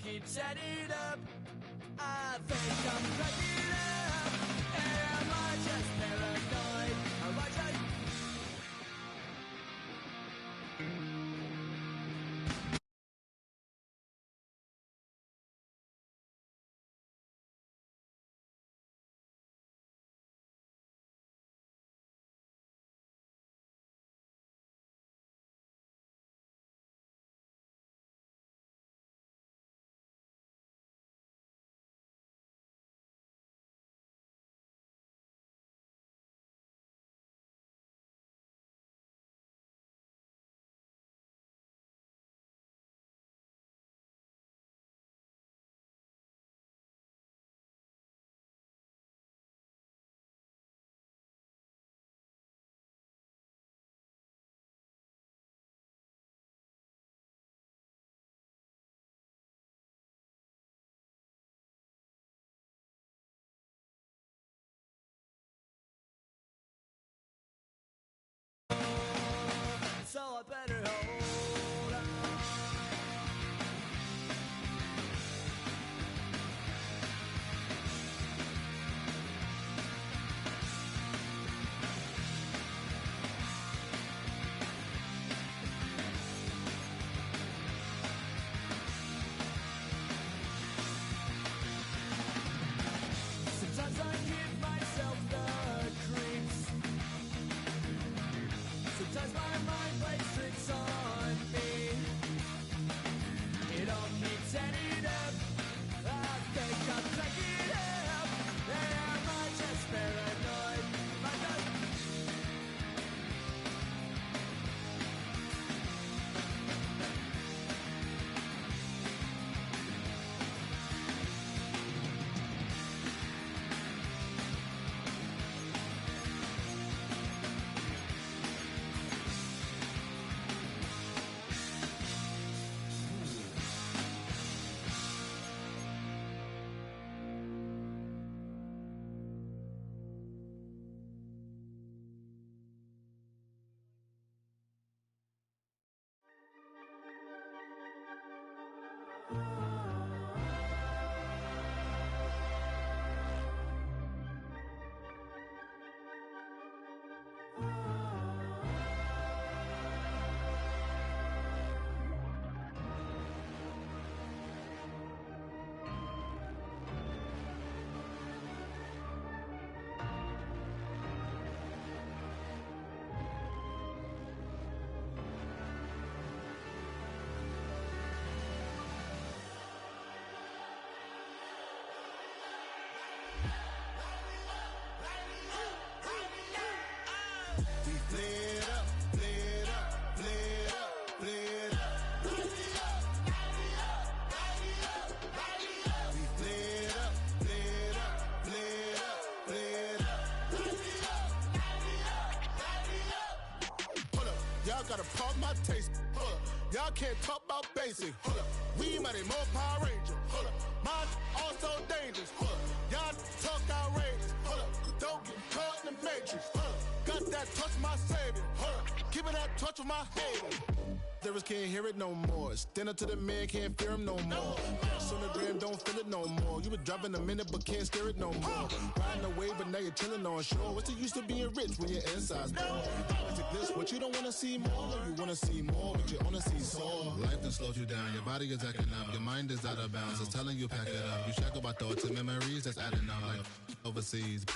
keeps adding up. I think I'm cracking up. Am I just paranoid? Am I just... So I better hold on. Sometimes I give myself the creeps. Sometimes my mind plays tricks on me. It all keeps adding up. I think I'm cracking up. Am I just paranoid? Am I just... Y'all gotta pump my taste. Hold up. Y'all can't talk about basic. Hold up. We mighty more Power Ranger. Hold up. Mine also dangerous. Hold up. Y'all talk outrageous. Hold up. Don't get caught in the matrix. Hold up. Got that touch my savior. Hold up. Keeping that touch with my haters. Lyrics can't hear it no more. Stand up to the man, can't fear him no more. Cash on the gram, don't feel it no more. You been driving a minute, but can't steer it no more. Riding away, but now you're chilling on shore. What's the use of being rich when your inside's poor? Like this, what you don't wanna see more? You wanna see more, but you wanna see soar. Life done slowed you down, your body is acting up, your mind is out of bounds. It's telling you pack it up. You shackle by thoughts and memories that's adding up. Like overseas,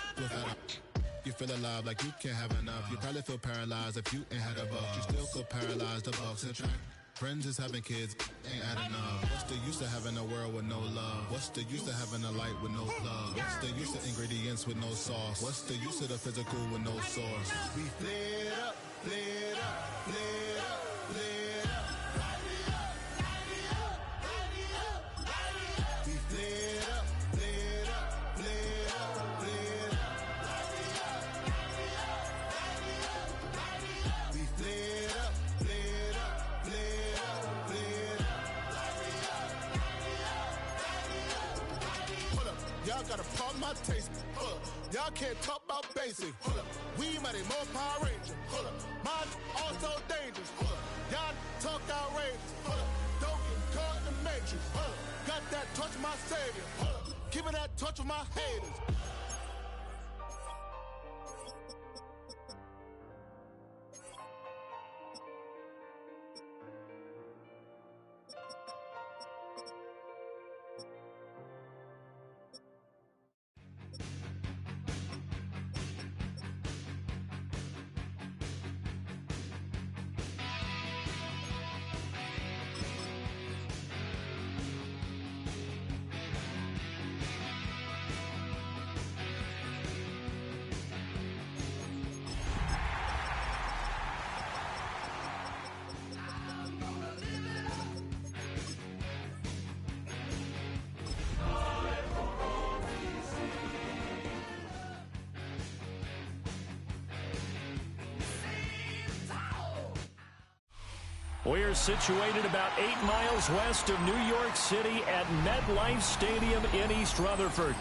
you feel alive like you can't have enough. You probably feel paralyzed if you ain't had a buck. You still feel paralyzed, the bucks and track. Friends is having kids, ain't adding up. What's the use of having a world with no love? What's the use of having a light with no plug? What's the use of ingredients with no sauce? What's the use of the physical with no source? We flared up, flared up, flared up, flared up. We flared up, flared up, flared up, flared up. We flared up, flared up, flared up, flared up. Hold up, y'all gotta pump my taste. Hold up, y'all can't talk about basic. Hold up, we mighty more Power Ranger. Hold up, mine also dangerous. Hold up, y'all talk outrageous. Hold up, don't get caught in the matrix. Hold up, got that touch my savior. Give me that touch with my haters. We're situated about 8 miles west of New York City at MetLife Stadium in East Rutherford.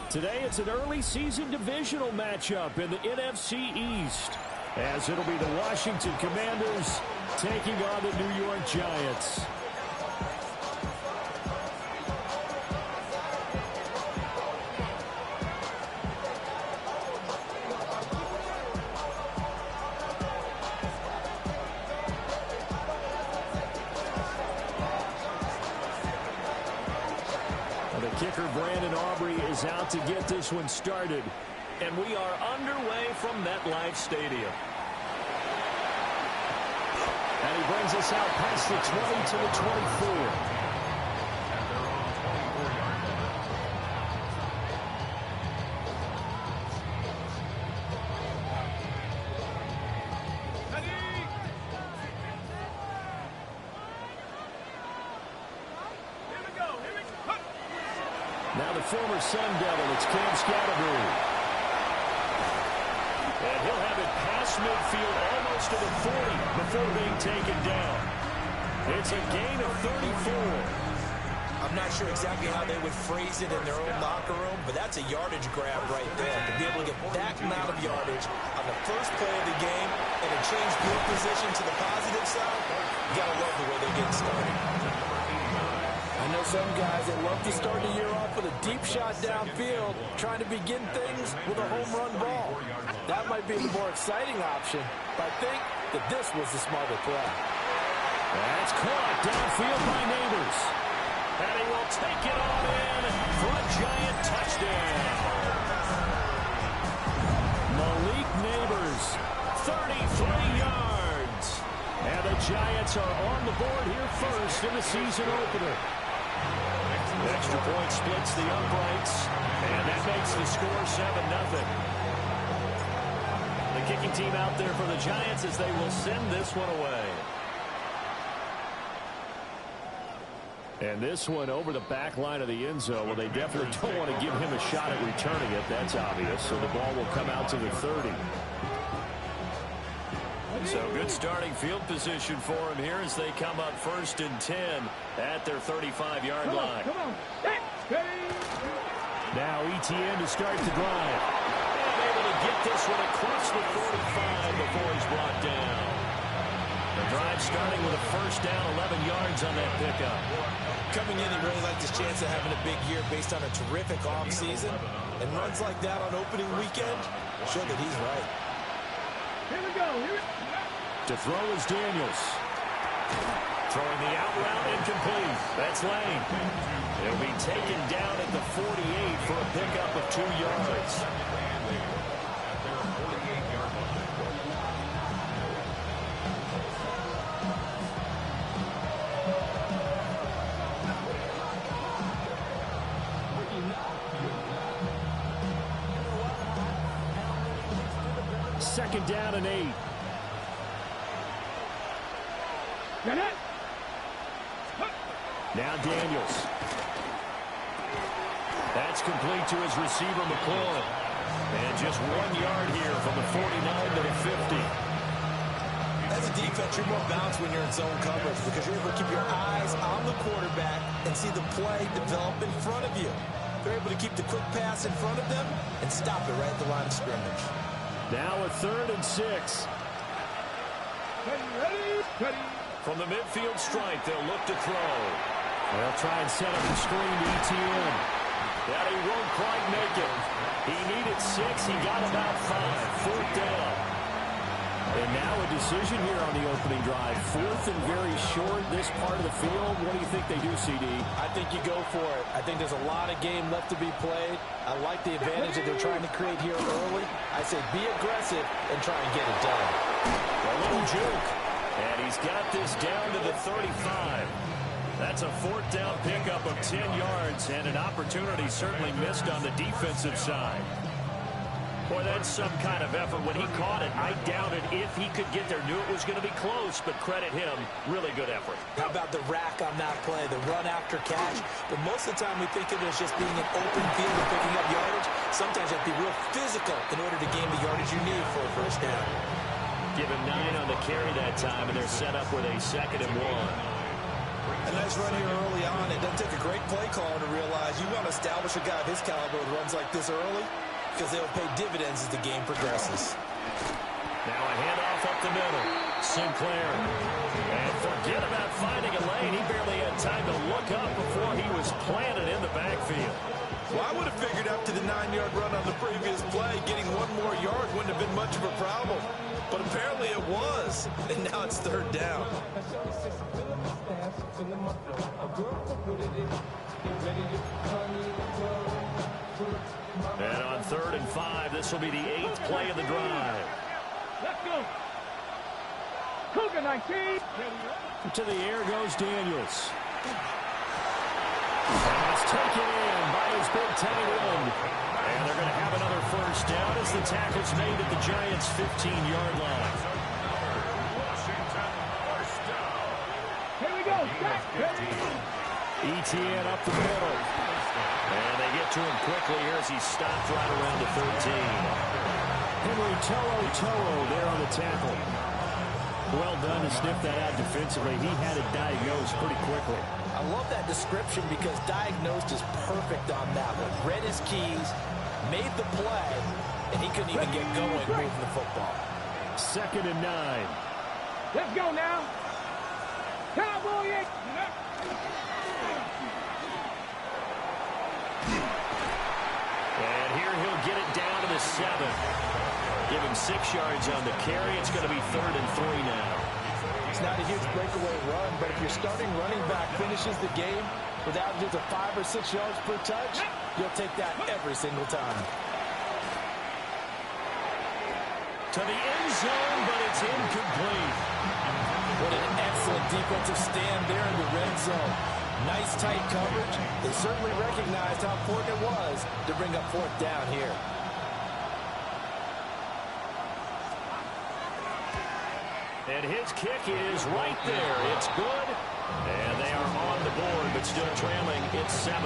Today it's an early season divisional matchup in the NFC East, as it'll be the Washington Commanders taking on the New York Giants. Is out to get this one started, and we are underway from MetLife Stadium. And he brings us out past the 20 to the 24. Now the former Sun Devil, it's Cam Scatterbury. And he'll have it past midfield almost to the 40 before being taken down. It's a gain of 34. I'm not sure exactly how they would phrase it in their own locker room, but that's a yardage grab right there. To be able to get that amount of yardage on the first play of the game and to change field position to the positive side, you got to love the way they're getting started. I know some guys that love to start the year off with a deep shot downfield, trying to begin things with a home run ball. That might be the more exciting option, but I think that this was the smarter play. That's caught downfield by Neighbors. And he will take it on in for a Giant touchdown. Malik Neighbors, 33 yards. And the Giants are on the board here first in the season opener. Extra point splits the uprights, and that makes the score 7-0. The kicking team out there for the Giants as they will send this one away. And this one over the back line of the end zone. Well, they definitely don't want to give him a shot at returning it. That's obvious. So the ball will come out to the 30. So good starting field position for him here as they come up 1st and 10 at their 35-yard line. Come on. Now ETN to start the drive. And able to get this one across the 45 before he's brought down. The drive starting with a first down, 11 yards on that pickup. Coming in, he really liked his chance of having a big year based on a terrific offseason. And runs like that on opening weekend show that he's right. Here we go. To throw is Daniels. Throwing the out route incomplete. That's Lane. He'll be taken down at the 48 for a pickup of 2 yards. Second down and 8. Now Daniels. That's complete to his receiver, McCoy. And just 1 yard here from the 49 to the 50. As a defense, you're more balanced when you're in zone coverage because you're able to keep your eyes on the quarterback and see the play develop in front of you. They're able to keep the quick pass in front of them and stop it right at the line of scrimmage. Now a 3rd and 6. Ready. From the midfield stripe, they'll look to throw. They'll try and set up the screen to ETN. That he won't quite make it. He needed 6. He got about 5. 4th down. And now a decision here on the opening drive. 4th and very short, this part of the field. What do you think they do, CD? I think you go for it. I think there's a lot of game left to be played. I like the advantage that they're trying to create here early. I say be aggressive and try and get it done. A little juke. And he's got this down to the 35. That's a 4th down pickup of 10 yards and an opportunity certainly missed on the defensive side. Boy, that's some kind of effort. When he caught it, I doubted if he could get there. Knew it was going to be close, but credit him. Really good effort. How about the rack on that play, the run after catch? But most of the time we think of it as just being an open field and picking up yardage. Sometimes you have to be real physical in order to gain the yardage you need for a first down. Give him 9 on the carry that time, and they're set up with a 2nd and 1. A nice run here early on. It doesn't take a great play caller to realize you want to establish a guy of his caliber with runs like this early, because they'll pay dividends as the game progresses. Now a handoff up the middle. Sinclair. And forget about finding a lane. He barely had time to look up before he was planted in the backfield. Well, I would have figured after the 9-yard run on the previous play, getting 1 more yard wouldn't have been much of a problem. But apparently it was. And now it's 3rd down. And on 3rd and 5, this will be the 8th play of the drive. Let's go. Cougar 19. To the air goes Daniels. And it's taken in by his big tight end. And they're going to have another first down as the tackle's made at the Giants' 15-yard line. Here we go. ETN up the middle. And they get to him quickly here as he stopped right around the 13. Henry To'o there on the tackle. Well done to sniff that out defensively. He had it diagnosed pretty quickly. I love that description because diagnosed is perfect on that one. Read his keys, made the play, and he couldn't even get going moving the football. 2nd and 9. Let's go now. Cowboy. And here he'll get it down to the 7. Give him 6 yards on the carry. It's going to be 3rd and 3 now. It's not a huge breakaway run, but if your starting running back finishes the game with averages of 5 or 6 yards per touch, you'll take that every single time. To the end zone, but it's incomplete. What an excellent defensive stand there in the red zone. Nice tight coverage. They certainly recognized how important it was to bring up 4th down here. And his kick is right there. It's good. And they are on the board, but still trailing. It's 7-3.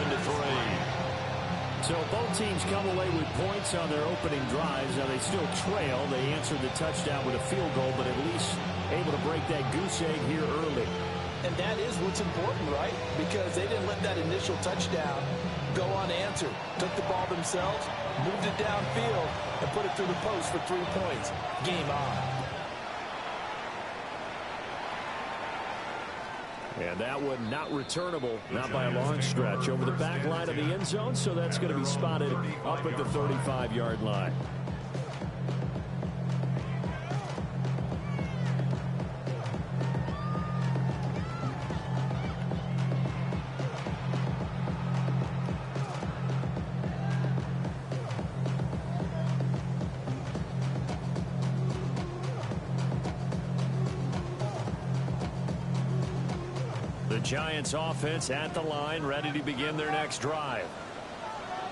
So both teams come away with points on their opening drives. Now they still trail. They answered the touchdown with a field goal, but at least able to break that goose egg here early. And that is what's important, right? Because they didn't let that initial touchdown go unanswered. Took the ball themselves, moved it downfield, and put it through the post for 3 points. Game on. And that one not returnable, not by a long stretch, over the back line of the end zone, so that's going to be spotted up at the 35-yard line. Giants offense at the line, ready to begin their next drive.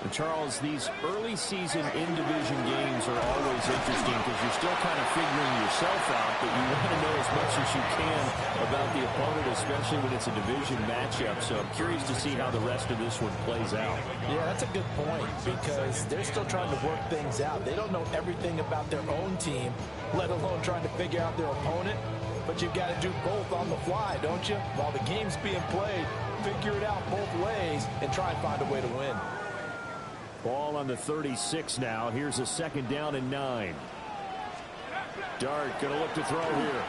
And Charles, these early season in-division games are always interesting because you're still kind of figuring yourself out, but you want to know as much as you can about the opponent, especially when it's a division matchup. So I'm curious to see how the rest of this one plays out. Yeah, that's a good point because they're still trying to work things out. They don't know everything about their own team, let alone trying to figure out their opponent. But you've got to do both on the fly, don't you? While the game's being played, figure it out both ways and try and find a way to win. Ball on the 36 now. Here's a 2nd down and 9. Dart going to look to throw here.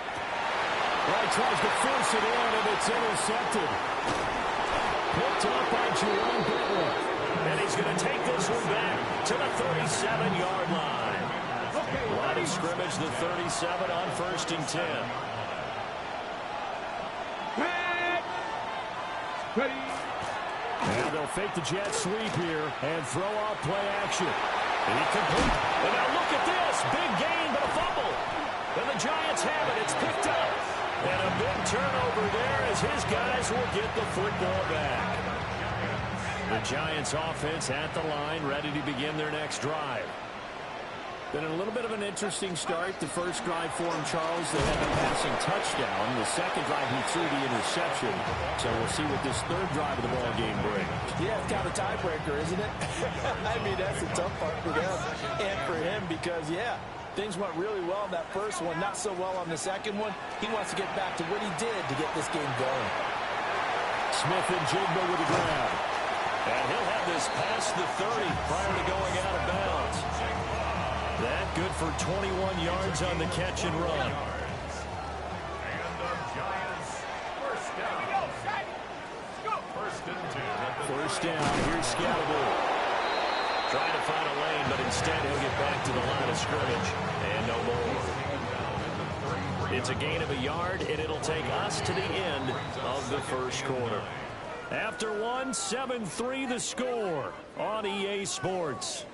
Well, he tries to force it in, and it's intercepted. picked off by Jerome Bentley. And he's going to take this one back to the 37-yard line. Line of scrimmage, the 37 on 1st and 10. And they'll fake the jet sweep here and throw off play action. Incomplete. And now look at this. Big gain, but a fumble. And the Giants have it. It's picked up. And a big turnover there as his guys will get the football back. The Giants offense at the line, ready to begin their next drive. Been a little bit of an interesting start. The first drive for him, Charles, they had the passing touchdown. The second drive, he threw the interception. So we'll see what this third drive of the ball game brings. Yeah, it's kind of a tiebreaker, isn't it? I mean, that's the tough part for them and for him because, yeah, things went really well in that first one, not so well on the second one. He wants to get back to what he did to get this game going. Smith and Jigba with the grab. And he'll have this past the 30 prior to going out of bounds. That good for 21 yards on the catch and run. First down, here's Scalaboo. Trying to find a lane, but instead he'll get back to the line of scrimmage. And no more. It's a gain of a yard, and it'll take us to the end of the first quarter. After one, 7-3 the score on EA Sports.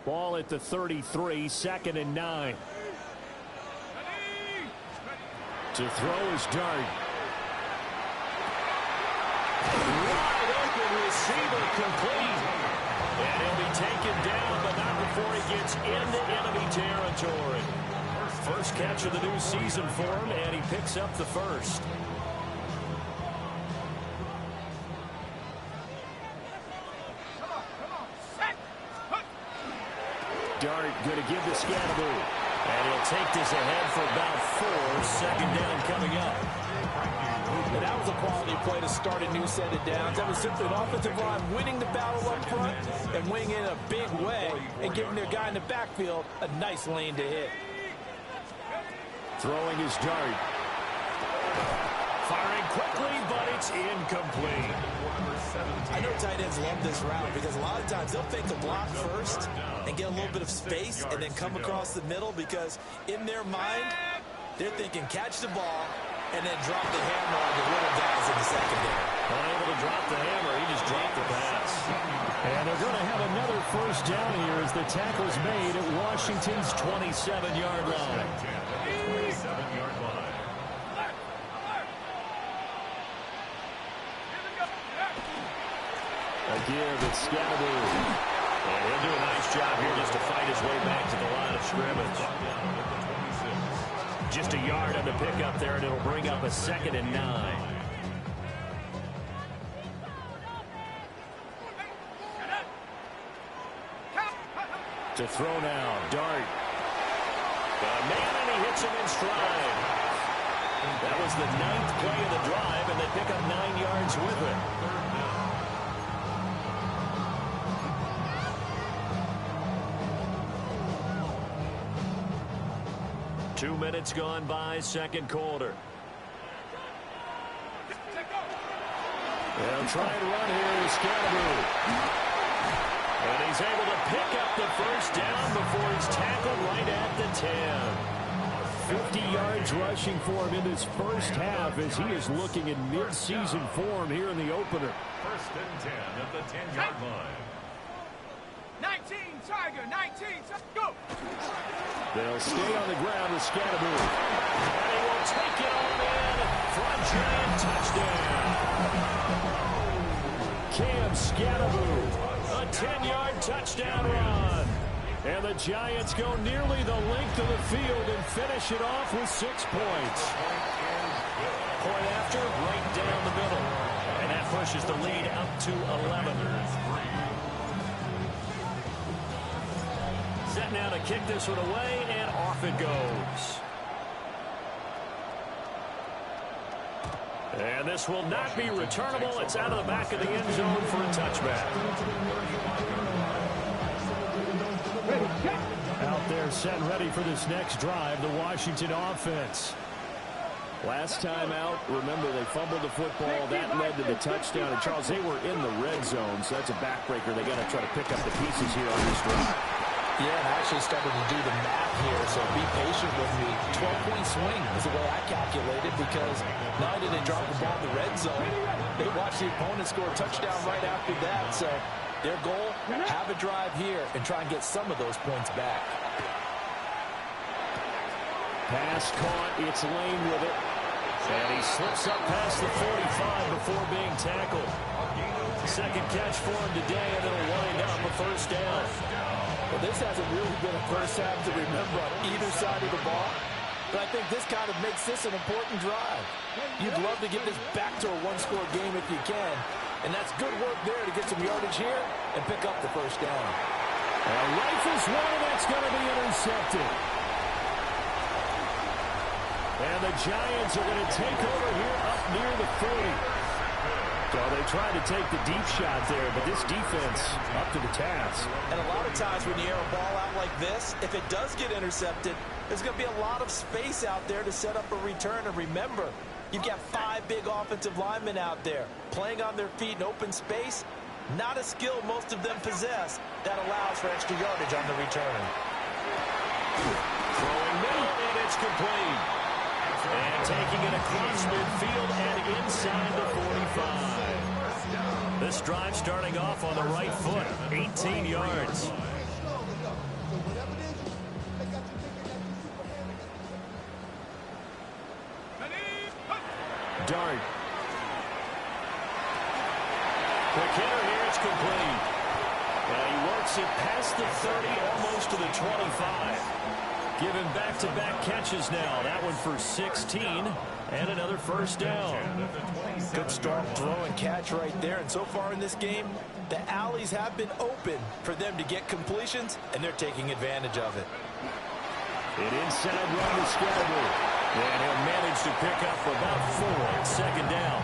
Ball at the 33, 2nd and 9. To throw is Dart. Wide open receiver complete. And he'll be taken down, but not before he gets into enemy territory. First catch of the new season for him, and he picks up the first. Dart going to give to Scalaboo. And he'll take this ahead for about 4. 2nd down coming up. And that was a quality play to start a new set of downs. That was simply an offensive line winning the battle up front and winning in a big way and giving their guy in the backfield a nice lane to hit. Throwing his Dart. Firing quickly, but it's incomplete. I know tight ends love this route because a lot of times they'll fake the block first and get a little bit of space and then come across the middle because in their mind, they're thinking catch the ball and then drop the hammer on the little guys in the secondary. Unable to drop the hammer, he just dropped the pass. And they're going to have another first down here as the tackle's made at Washington's 27-yard line. 27-yard line. A give, it's Scalaboo. And he'll do a nice job here just to fight his way back to the line of scrimmage. Just a yard on the pickup there, and it'll bring up a 2nd and 9. To throw now, Dart. Got a man, and he hits him in stride. That was the 9th play of the drive, and they pick up 9 yards with it. 2 minutes gone by, 2nd quarter. They'll try and run here with Scalaboo. And he's able to pick up the first down before he's tackled right at the 10. 50 yards rushing for him in this first half as he is looking in mid-season form here in the opener. 1st and 10 at the 10-yard line. 19, Tiger, 19, go! They'll stay on the ground with Scalaboo. And he will take it on in for a giant touchdown. Cam Scalaboo, a 10-yard touchdown run. And the Giants go nearly the length of the field and finish it off with 6 points. Point after, right down the middle. And that pushes the lead up to 11. Set now to kick this one away, and off it goes. And this will not be returnable. It's out of the back of the end zone for a touchback. Out there set ready for this next drive, the Washington offense. Last time out, remember, they fumbled the football. That led to the touchdown. And, Charles, they were in the red zone, so that's a backbreaker. They got to try to pick up the pieces here on this drive. Yeah, and I actually started to do the math here, so be patient with me. 12-point swing is the way I calculated, because not only did they drop the ball in the red zone, they watched the opponent score a touchdown right after that. So their goal, have a drive here and try and get some of those points back. Pass caught. It's Lane with it. And he slips up past the 45 before being tackled. Second catch for him today, and it'll wind up a first down. Well, this hasn't really been a first half to remember on either side of the ball. But I think this kind of makes this an important drive. You'd love to get this back to a one-score game if you can. And that's good work there to get some yardage here and pick up the first down. And rifles one, and that's going to be intercepted. And the Giants are going to take over here up near the 40. So they tried to take the deep shot there, but this defense up to the task. And a lot of times when you air a ball out like this, if it does get intercepted, there's going to be a lot of space out there to set up a return. And remember, you've got 5 big offensive linemen out there playing on their feet in open space. Not a skill most of them possess that allows for extra yardage on the return. Throwing middle, and it's complete. And taking it across midfield and inside the 45. This drive starting off on the right foot, 18 yards. Dart. Quick hitter here, it's complete. And he works it past the 30, almost to the 25. Given back-to-back catches now. That one for 16 and another first down. Good strong throw and catch right there. And so far in this game, the alleys have been open for them to get completions, and they're taking advantage of it. An inside run to Scarborough. And he'll manage to pick up about 4 on second down.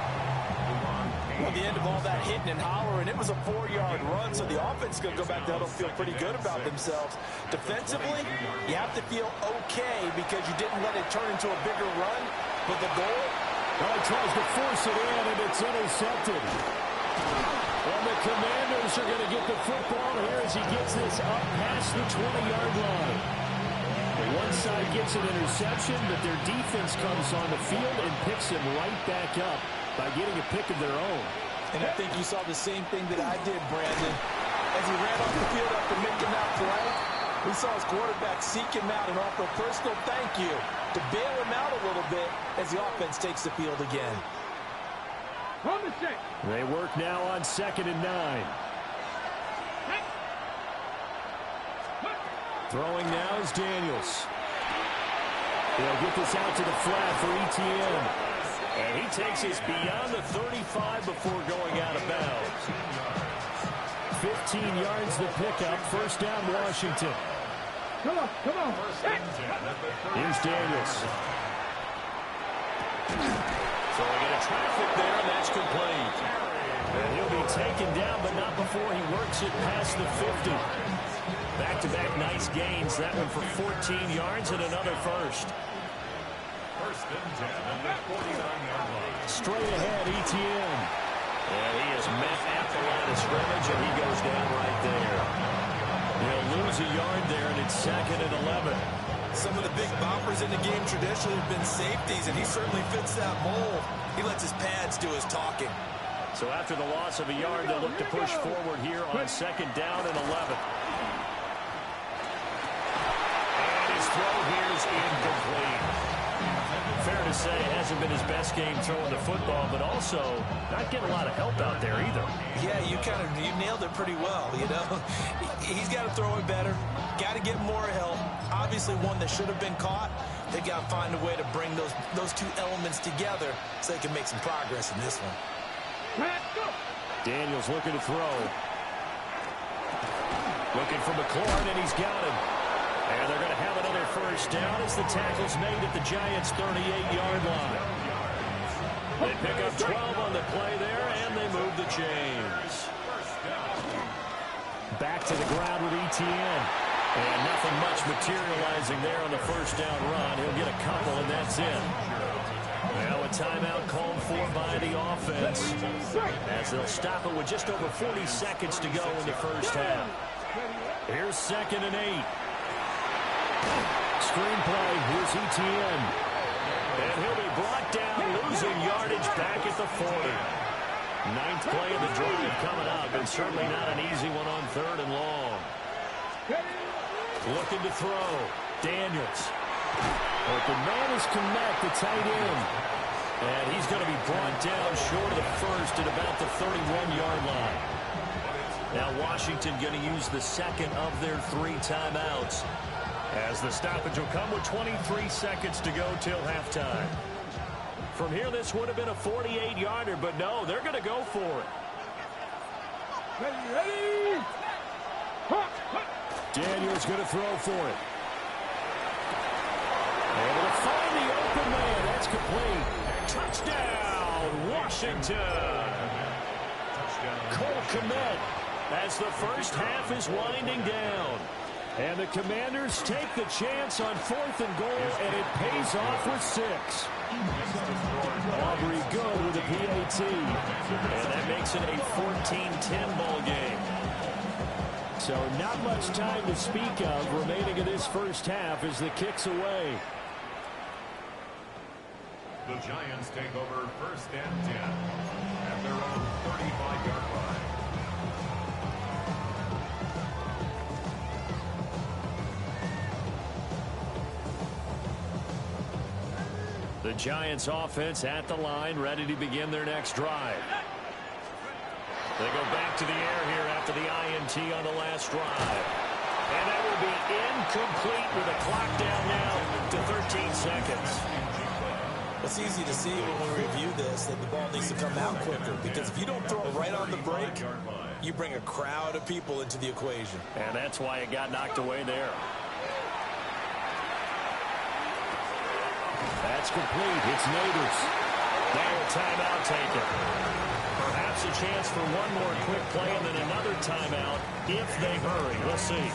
At the end of all that hitting and hollering, it was a 4-yard run, so the offense is going to go back down and feel pretty good about themselves. Defensively, you have to feel okay because you didn't let it turn into a bigger run, but the goal? Well, he tries to force it in, and it's intercepted. And the Commanders are going to get the football here as he gets this up past the 20-yard line. One side gets an interception, but their defense comes on the field and picks him right back up by getting a pick of their own. And I think you saw the same thing that I did, Brandon. As he ran off the field after making that play, we saw his quarterback seek him out and offer a personal thank you to bail him out a little bit as the offense takes the field again. They work now on 2nd and 9. Throwing now is Daniels. They'll get this out to the flat for Etienne. And he takes us beyond the 35 before going out of bounds. 15 yards the pickup. First down, Washington. Come on. Here's Daniels. Throwing into traffic there, and that's complete. And he'll be taken down, but not before he works it past the 50. Back-to-back nice gains. That one for 14 yards and another first. First and 10 at the 49-yard line. Straight ahead, Etienne. And he is met at the line of scrimmage, and he goes down right there. He'll lose a yard there, and it's 2nd and 11. Some of the big boppers in the game traditionally have been safeties, and he certainly fits that mold. He lets his pads do his talking. So after the loss of a yard, they'll look to push forward here on 2nd down and 11. His throw here is incomplete. Fair to say, it hasn't been his best game throwing the football, but also not getting a lot of help out there either. Yeah, you nailed it pretty well, you know. He's got to throw it better. Got to get more help. Obviously one that should have been caught. They got to find a way to bring those two elements together so they can make some progress in this one. Daniels looking to throw. Looking for McLaurin, and he's got him. And they're going to have another first down as the tackle's made at the Giants' 38-yard line. They pick up 12 on the play there, and they move the chains. Back to the ground with Etienne. And nothing much materializing there on the first down run. He'll get a couple, and that's it. Now a timeout called for by the offense, as they'll stop it with just over 40 seconds to go in the first half. Here's 2nd and 8. Screenplay, here's Etienne. And he'll be brought down, losing yardage back at the 40. 9th play of the drive coming up, and certainly not an easy one on 3rd and long. Looking to throw. Daniels. Open man is Komet, the tight end. And he's going to be brought down short of the first at about the 31-yard line. Now Washington going to use the second of their 3 timeouts, as the stoppage will come with 23 seconds to go till halftime. From here, this would have been a 48-yarder, but no, they're going to go for it. Ready? Daniels going to throw for it. Able to find the open man. That's complete. Touchdown, Washington. Cole Kmet, as the first half is winding down. And the Commanders take the chance on 4th and goal, and it pays off with 6. Aubrey good with a PAT. And that makes it a 14-10 ball game. So not much time to speak of remaining in this first half as the kick's away. The Giants take over 1st and 10 at their own 35-yard line. The Giants offense at the line, ready to begin their next drive. They go back to the air here after the INT on the last drive. And that will be incomplete with a clock down now to 13 seconds. It's easy to see when we review this that the ball needs to come out quicker, because if you don't throw it right on the break, you bring a crowd of people into the equation. And that's why it got knocked away there. That's complete. It's Neighbors. Now a timeout taken. Perhaps a chance for one more quick play and then another timeout if they hurry. We'll see.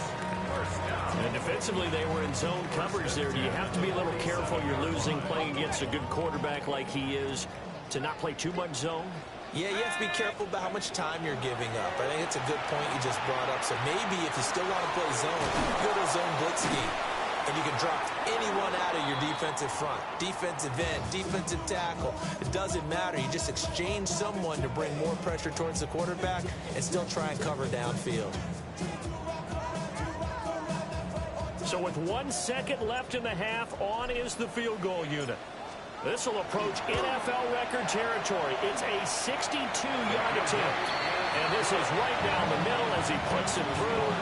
And defensively, they were in zone coverage there. Do you have to be a little careful? You're losing, playing against a good quarterback like he is, to not play too much zone? Yeah, you have to be careful about how much time you're giving up. I think it's a good point you just brought up. So maybe if you still want to play zone, go to a zone blitz scheme. And you can drop anyone out of your defensive front. Defensive end, defensive tackle. It doesn't matter. You just exchange someone to bring more pressure towards the quarterback and still try and cover downfield. So with 1 second left in the half, on is the field goal unit. This will approach NFL record territory. It's a 62-yard attempt. And this is right down the middle as he puts it through.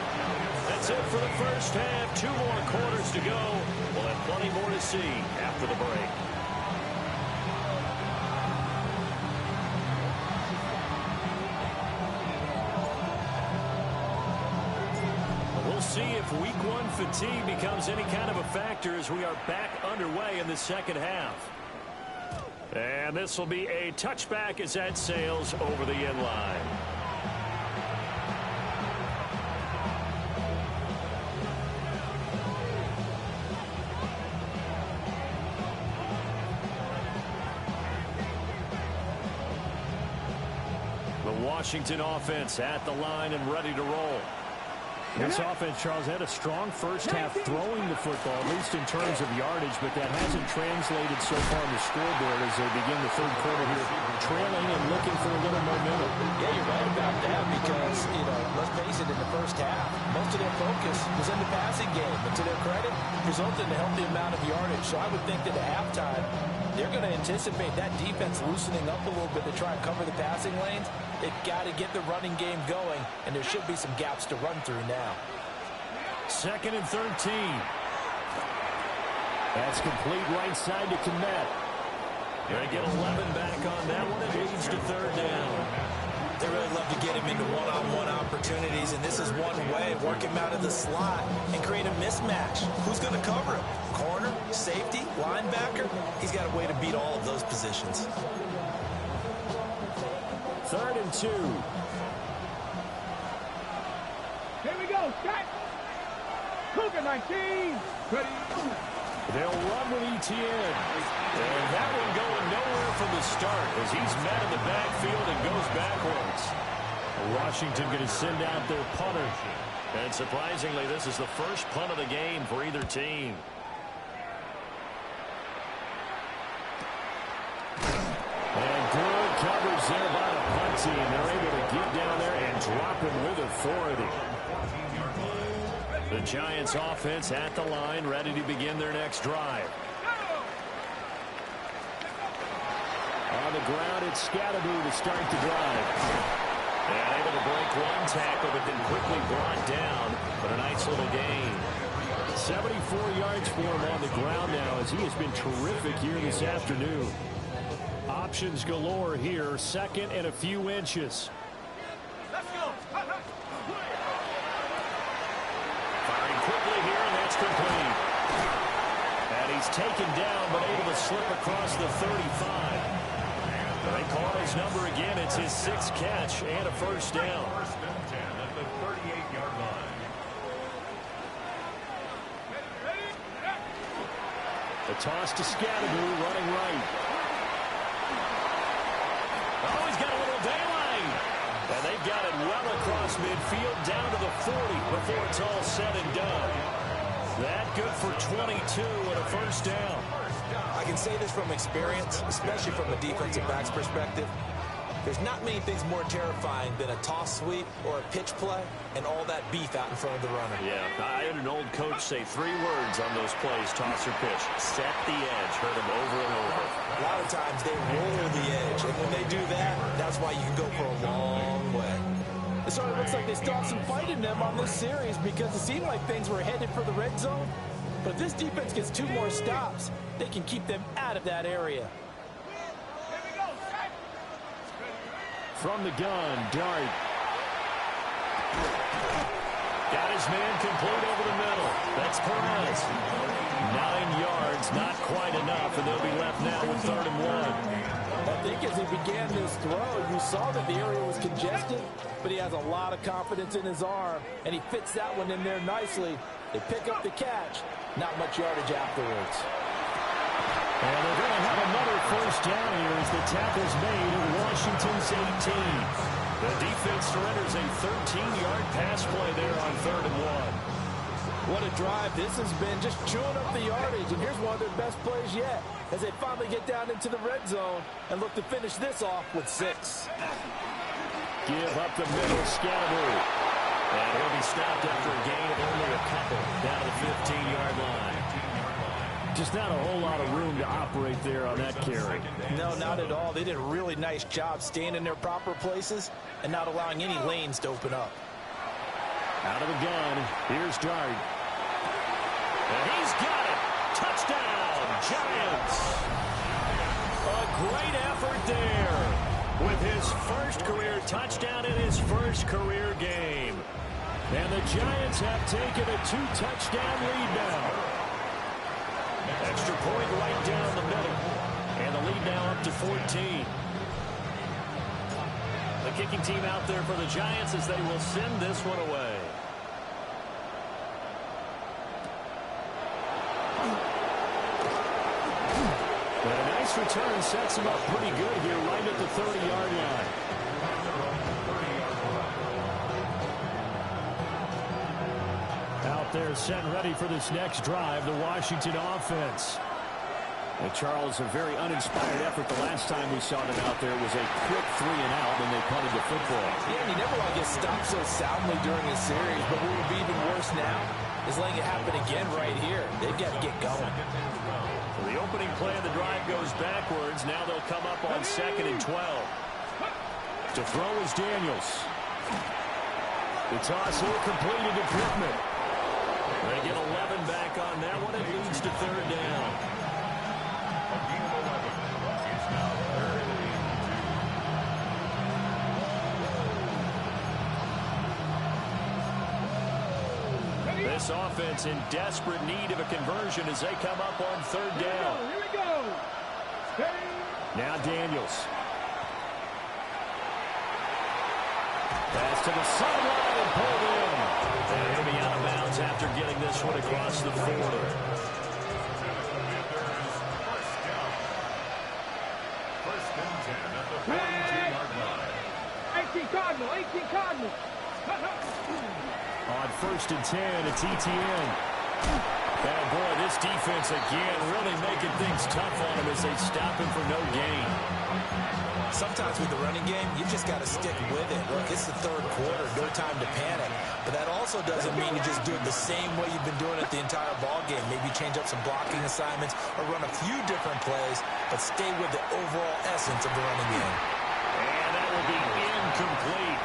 That's it for the first half. 2 more quarters to go. We'll have plenty more to see after the break. We'll see if week 1 fatigue becomes any kind of a factor as we are back underway in the second half. And this will be a touchback as that sails over the end line. Washington offense at the line and ready to roll. This offense, Charles, had a strong first half throwing the football, at least in terms of yardage, but that hasn't translated so far on the scoreboard as they begin the third quarter here, trailing and looking for a little momentum. Yeah, you're right about that because, let's face it, in the first half, most of their focus was in the passing game, but to their credit, resulted in a healthy amount of yardage. So I would think that at halftime, they're going to anticipate that defense loosening up a little bit to try and cover the passing lanes. They've got to get the running game going, and there should be some gaps to run through now. 2nd and 13. That's complete right side to Komet. Going to get 11 back on that one. It leads to 3rd down. They really love to get him into one-on-one opportunities, and this is one way. Work him out of the slot and create a mismatch. Who's going to cover him? Corner, safety, linebacker? He's got a way to beat all of those positions. 3rd and 2. Here we go, Scott. Cougar 19. Ready. They'll run with Etienne. And that one going nowhere from the start as he's met in the backfield and goes backwards. Washington going to send out their punter. And surprisingly, this is the first punt of the game for either team. And good coverage there by the punt team. They're able to get down there and drop him with authority. The Giants offense at the line, ready to begin their next drive. On the ground, it's Scatterboo to start the drive. And able to break one tackle, but then quickly brought down. But a nice little gain. 74 yards for him on the ground now as he has been terrific here this afternoon. Options galore here, 2nd and a few inches. Let's go. Firing quickly here, and that's complete. And he's taken down, but able to slip across the 35. They call his number again. It's his 6th catch and a first down. First and 10 at the 38-yard line. The toss to Scatterboo, running right. Oh, he's got a little daylight. And they've got it well across midfield, down to the 40 before it's all said and done. That good for 22 and a first down. I can say this from experience, especially from a defensive back's perspective. There's not many things more terrifying than a toss sweep or a pitch play and all that beef out in front of the runner. Yeah, I had an old coach say 3 words on those plays, toss or pitch. Set the edge, heard him over and over. A lot of times they roll the edge, and when they do that, that's why you can go for a long way. It sort of looks like they still have some fight in them on this series because it seemed like things were headed for the red zone. But if this defense gets 2 more stops, they can keep them out of that area. From the gun, Dart. Got his man complete over the middle. That's Perez. 9 yards, not quite enough, and they'll be left now with 3rd and 1. I think as he began this throw, you saw that the area was congested, but he has a lot of confidence in his arm, and he fits that one in there nicely. They pick up the catch, not much yardage afterwards. And they're going to have another first down here as the tackle's made at Washington's 18. The defense surrenders a 13-yard pass play there on 3rd and 1. What a drive this has been, just chewing up the yardage, and here's one of their best plays yet as they finally get down into the red zone and look to finish this off with 6. Give up the middle, Scatterboo. And he'll be stopped after a gain of only a couple down to the 15-yard line. Just not a whole lot of room to operate there on that carry. No, not at all. They did a really nice job staying in their proper places and not allowing any lanes to open up. Out of the gun, here's Dart. And he's got it. Touchdown, Giants. A great effort there with his first career touchdown in his first career game. And the Giants have taken a 2-touchdown lead now. Extra point right down the middle. And the lead now up to 14. The kicking team out there for the Giants as they will send this one away. And a nice return sets him up pretty good here right at the 30-yard line. Out there set ready for this next drive, the Washington offense. And Charles, a very uninspired effort the last time we saw them out there was a quick 3 and out when they punted the football. Yeah, and you never want to get stopped so soundly during a series, but what would be even worse now is letting it happen again right here. They've got to get going. Well, the opening play of the drive goes backwards. Now they'll come up on 2nd and 12. To throw is Daniels. The toss here completed to Pittman. They get 11 back on that one. It leads to 3rd down. This offense in desperate need of a conversion as they come up on 3rd down. Here we go. Now Daniels. Pass to the sideline and pulled in. And he'll be out of bounds after getting this one across the 40. Cardinal. On 1st and 10, it's ETN. And boy, this defense again really making things tough on him as they stop him for no gain. Sometimes with the running game, you just got to stick with it. Look, it's the third quarter, no time to panic. But that also doesn't mean you just do it the same way you've been doing it the entire ball game. Maybe change up some blocking assignments or run a few different plays, but stay with the overall essence of the running game. And that will be incomplete.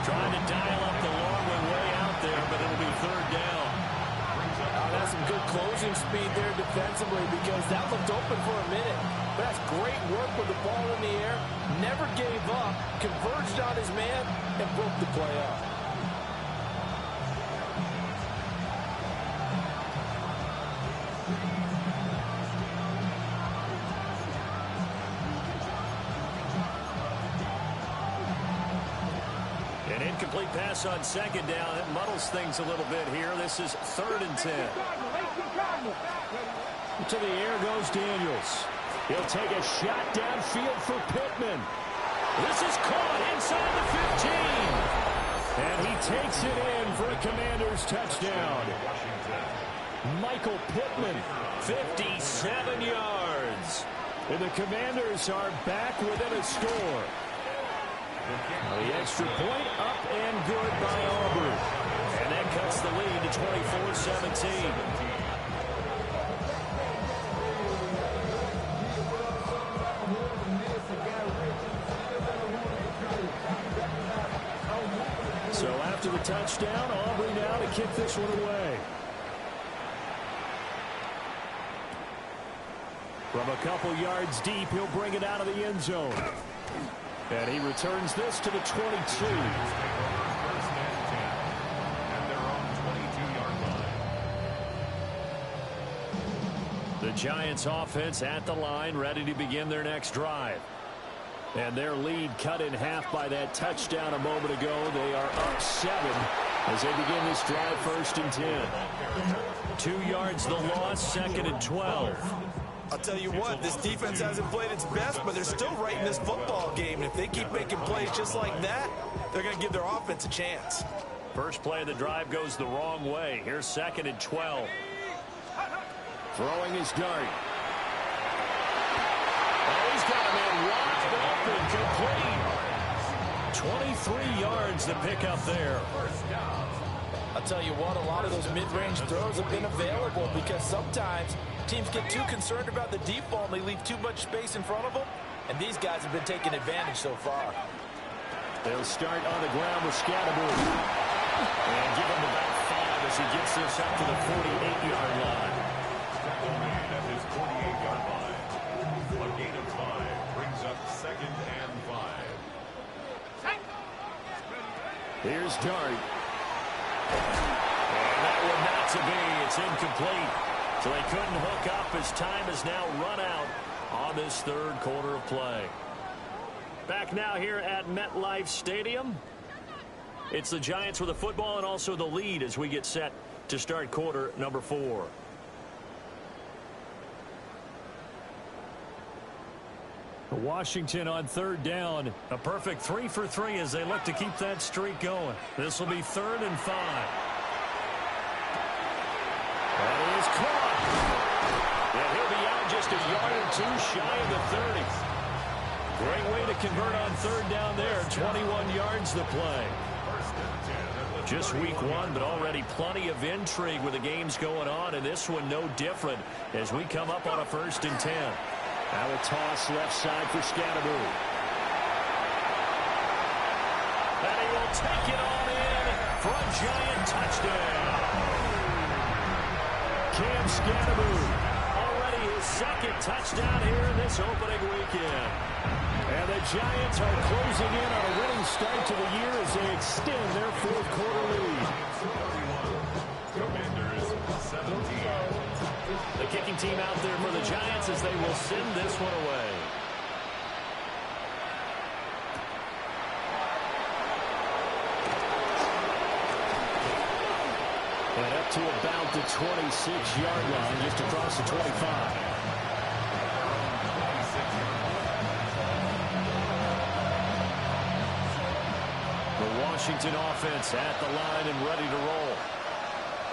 Trying to dial up the long one way out there, but it'll be 3rd down. That's some good closing speed there defensively because that looked open for a minute. But that's great work with the ball in the air. Never gave up, converged on his man, and broke the play up. An incomplete pass on 2nd down. It muddles things a little bit here. This is 3rd and 10. To the air goes Daniels. He'll take a shot downfield for Pittman. This is caught inside the 15. And he takes it in for a Commanders touchdown. Michael Pittman, 57 yards. And the Commanders are back within a score. The extra point up and good by Auburn. And that cuts the lead to 24-17. So after the touchdown, Aubrey now to kick this one away. From a couple yards deep, he'll bring it out of the end zone. And he returns this to the 22. The Giants offense at the line, ready to begin their next drive. And their lead cut in half by that touchdown a moment ago. They are up 7 as they begin this drive 1st and 10. 2 yards the loss, 2nd and 12. I'll tell you what, this defense hasn't played its best, but they're still right in this football game. And if they keep making plays just like that, they're going to give their offense a chance. First play of the drive goes the wrong way. Here's 2nd and 12. Throwing his dart. Oh, he's got a man wide open, complete. 23 yards to pick up there. I'll tell you what, a lot of those mid-range throws have been available because sometimes teams get too concerned about the deep ball and they leave too much space in front of them. And these guys have been taking advantage so far. They'll start on the ground with Scatterboot. And give him about 5 as he gets this up to the 48-yard line. At his 48-yard line. A gain of 5 brings up 2nd and 5. Here's Dart. And that one not to be. It's incomplete. So they couldn't hook up as time is now run out on this 3rd quarter of play. Back now here at MetLife Stadium. It's the Giants with the football and also the lead as we get set to start quarter number 4. Washington on 3rd down. A perfect 3 for 3 as they look to keep that streak going. This will be 3rd and 5. That is caught. And he'll be out just a yard or 2 shy of the 30. Great way to convert on 3rd down there. 21 yards to play. Just week 1, but already plenty of intrigue with the games going on, and this one no different as we come up on a 1st and 10. Now a toss left side for Scatterboot. And he will take it on in for a Giant touchdown. Cam Scatterboot, already his 2nd touchdown here in this opening weekend. And the Giants are closing in on a winning start to the year as they extend their 4th quarter lead. Commanders 17. The kicking team out there for the Giants as they will send this one away. And up to about the 26-yard line, just across the 25. Washington offense at the line and ready to roll.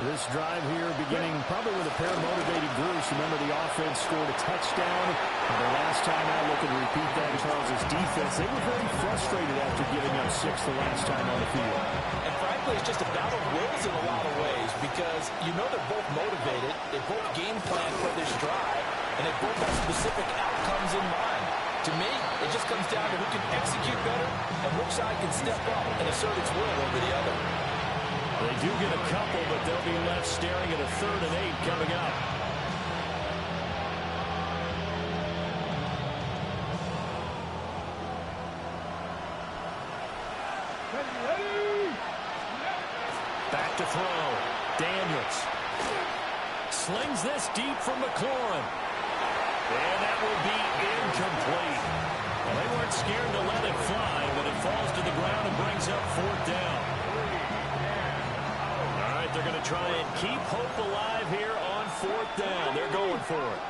This drive here beginning probably with a pair of motivated groups. Remember, the offense scored a touchdown. And the last time out, looking to repeat that, Charles' defense, they were very frustrated after giving up 6 the last time on the field. And frankly, it's just a battle of wills in a lot of ways because you know they're both motivated. They both game plan for this drive, and they both have specific outcomes in mind. To me, it just comes down to who can execute better and which side can step up and assert its will over the other. They do get a couple, but they'll be left staring at a 3rd and 8 coming up. Back to throw. Daniels slings this deep from McLaurin. And that will be incomplete. Well, they weren't scared to let it fly, but it falls to the ground and brings up 4th down. All right, they're going to try and keep hope alive here on 4th down. They're going for it.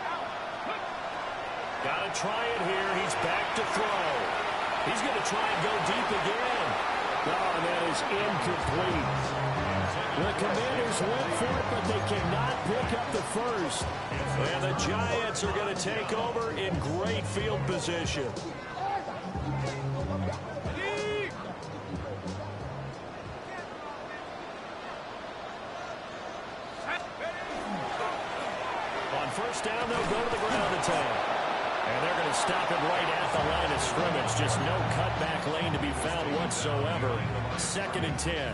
Got to try it here. He's back to throw. He's going to try and go deep again. Oh, that is incomplete. The Commanders went for it, but they cannot pick up the first. And the Giants are going to take over in great field position. On 1st down, they'll go to the ground attack. And they're going to stop it right at the line of scrimmage. Just no cutback lane to be found whatsoever. 2nd and 10.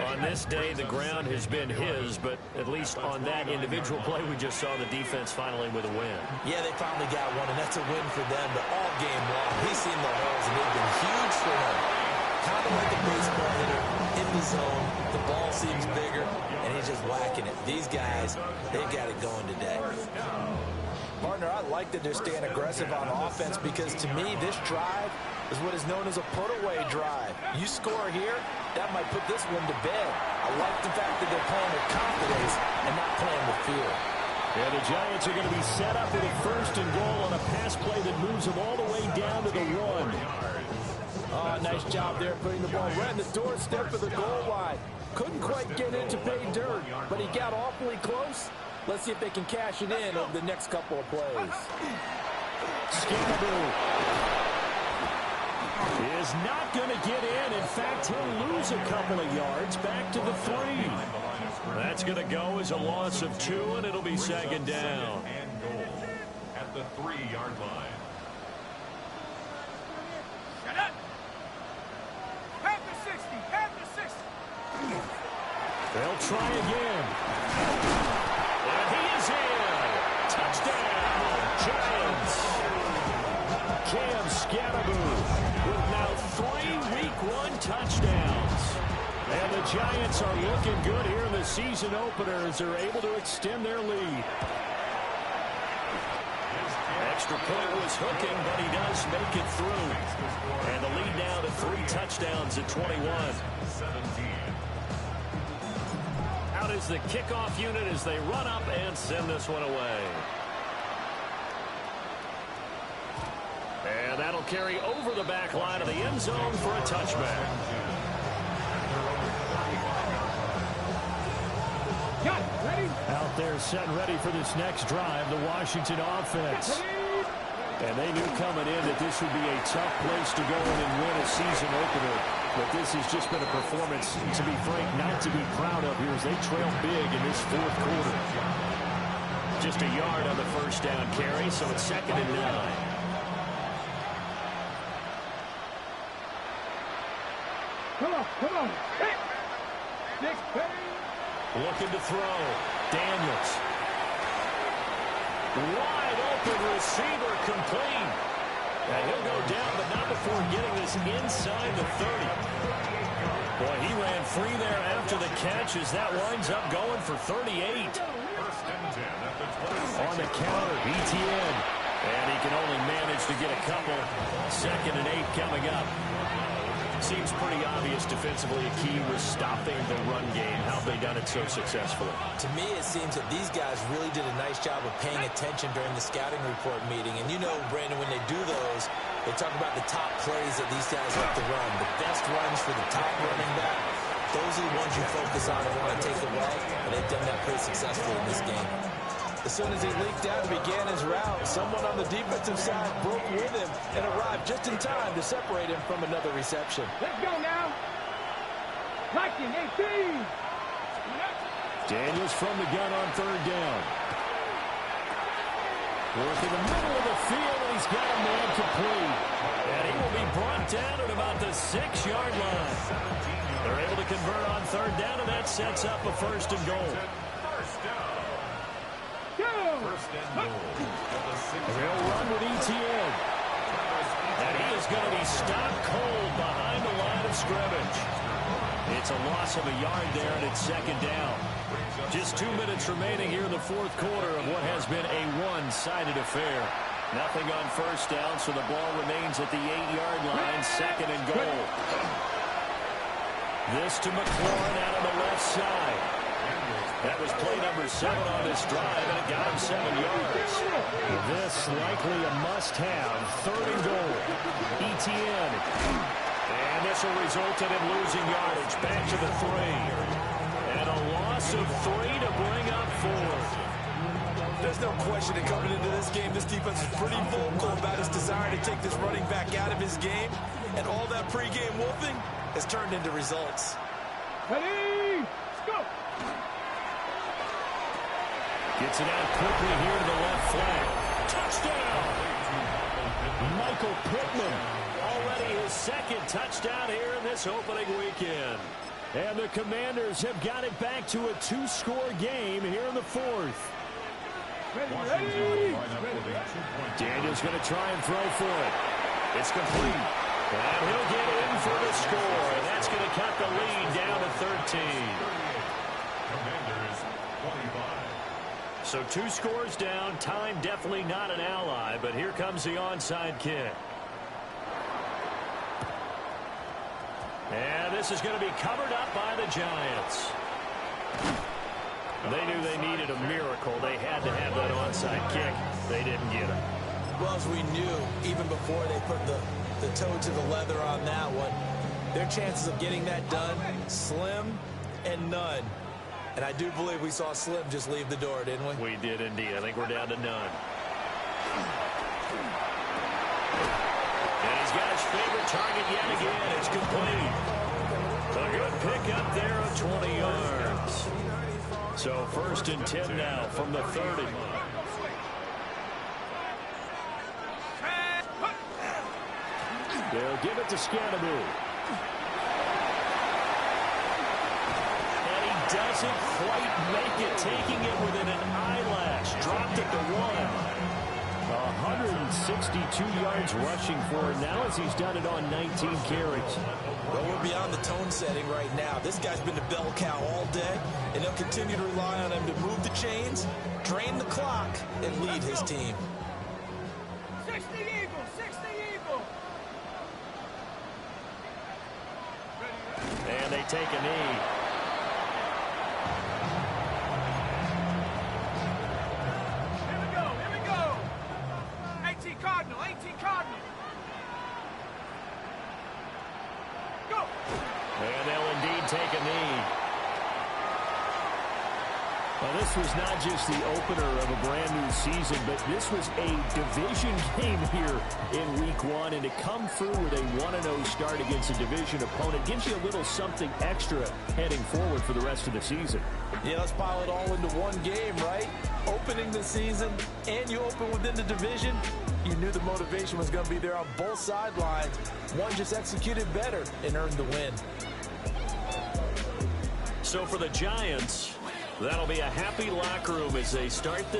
On this day, the ground has been his, but at least on that individual play, we just saw the defense finally with a win. Yeah, they finally got one, and that's a win for them. But all game long, he's seen the holes, and they've been huge for him. Kind of like a baseball hitter in the zone. The ball seems bigger, and he's just whacking it. These guys, they've got it going today. Partner, I like that they're staying aggressive on offense because, to me, this drive is what is known as a put-away drive. You score here, that might put this one to bed. I like the fact that they're playing with confidence and not playing with fear. Yeah, the Giants are going to be set up with a 1st and goal on a pass play that moves them all the way down to the 1. Oh, nice job there putting the ball right in the doorstep of the goal line. Couldn't quite get it to pay dirt, but he got awfully close. Let's see if they can cash it in over the next couple of plays. Scannaboo is not going to get in. In fact, he'll lose a couple of yards back to the 3. That's going to go as a loss of 2, and it'll be 2nd down. And goal at the 3-yard line. Shut up! Half the 60! Half the 60! They'll try again. And he is in. Touchdown, Giants. Cam Scannaboo with now 3 Week 1 touchdowns. And the Giants are looking good here in the season opener as they're able to extend their lead. Extra point was hooking, but he does make it through. And the lead now to 3 touchdowns at 21. 17. Out is the kickoff unit as they run up and send this one away. And that'll carry over the back line of the end zone for a touchback. Out there set and ready for this next drive, the Washington offense. And they knew coming in that this would be a tough place to go in and win a season opener. But this has just been a performance, to be frank, not to be proud of here as they trail big in this 4th quarter. Just a yard on the 1st down carry, so it's 2nd and 9. Come on. Hey. Next play. Looking to throw. Daniels. Wide open receiver complete. And he'll go down, but not before getting this inside the 30. Boy, he ran free there after the catch as that winds up going for 38. 1st and 10 at the 26. On the counter, ETN. And he can only manage to get a couple. 2nd and 8 coming up. Seems pretty obvious defensively a key was stopping the run game. How have they done it so successfully? To me, it seems that these guys really did a nice job of paying attention during the scouting report meeting. And you know, Brandon, when they do those, they talk about the top plays that these guys like to run. The best runs for the top running back. Those are the ones you focus on and want to take away. And they've done that pretty successfully in this game. As soon as he leaked out and began his route, someone on the defensive side broke with him and arrived just in time to separate him from another reception. Let's go now. Liking 18. Daniels from the gun on third down. Work in the middle of the field, and he's got a man complete. And he will be brought down at about the 6-yard line. They're able to convert on third down, and that sets up a first and goal. They'll run with ETN. And he is going to be stopped cold behind the line of scrimmage. It's a loss of a yard there, and it's second down. Just 2 minutes remaining here in the fourth quarter of what has been a one-sided affair. Nothing on first down, so the ball remains at the 8-yard line, second and goal. This to McLaurin out on the left side. That was play number 7 on this drive, and it got him 7 yards. This likely a must-have. Third and goal. ETN. And this will result in him losing yardage. Back to the 3. And a loss of 3 to bring up 4. There's no question that coming into this game, this defense is pretty vocal about his desire to take this running back out of his game. And all that pregame wolfing has turned into results. Ready? Let's go. Gets it out quickly here to the left flank. Touchdown! Michael Pittman. Already his second touchdown here in this opening weekend. And the Commanders have got it back to a 2-score game here in the fourth. Ready? Daniels going to try and throw for it. It's complete. And he'll get in for the score. And that's going to cut the lead down to 13. Commanders 25. So 2 scores down. Time definitely not an ally, but here comes the onside kick. And this is going to be covered up by the Giants. They knew they needed a miracle. They had to have that onside kick. They didn't get it. Well, as we knew, even before they put the toe to the leather on that one, their chances of getting that done, slim and none. And I do believe we saw Slim just leave the door, didn't we? We did indeed. I think we're down to none. And he's got his favorite target yet again. It's complete. A good pick up there of 20 yards. So first and 10 now from the 30. They'll give it to Scannaboo. Doesn't quite make it, taking it within an eyelash. Dropped it to 1. 162 yards rushing for him now as he's done it on 19 carries. Well, we're beyond the tone setting right now. This guy's been a bell cow all day, and they'll continue to rely on him to move the chains, drain the clock, and lead his team. 60 Eagle, 60 Eagle. And they take a knee. And they'll indeed take a knee. Well, this was not just the opener of a brand new season, but this was a division game here in week 1. And to come through with a 1-0 start against a division opponent gives you a little something extra heading forward for the rest of the season. Yeah, let's pile it all into one game, right? Opening the season, and you open within the division. You knew the motivation was going to be there on both sidelines. One just executed better and earned the win. So for the Giants, that'll be a happy locker room as they start this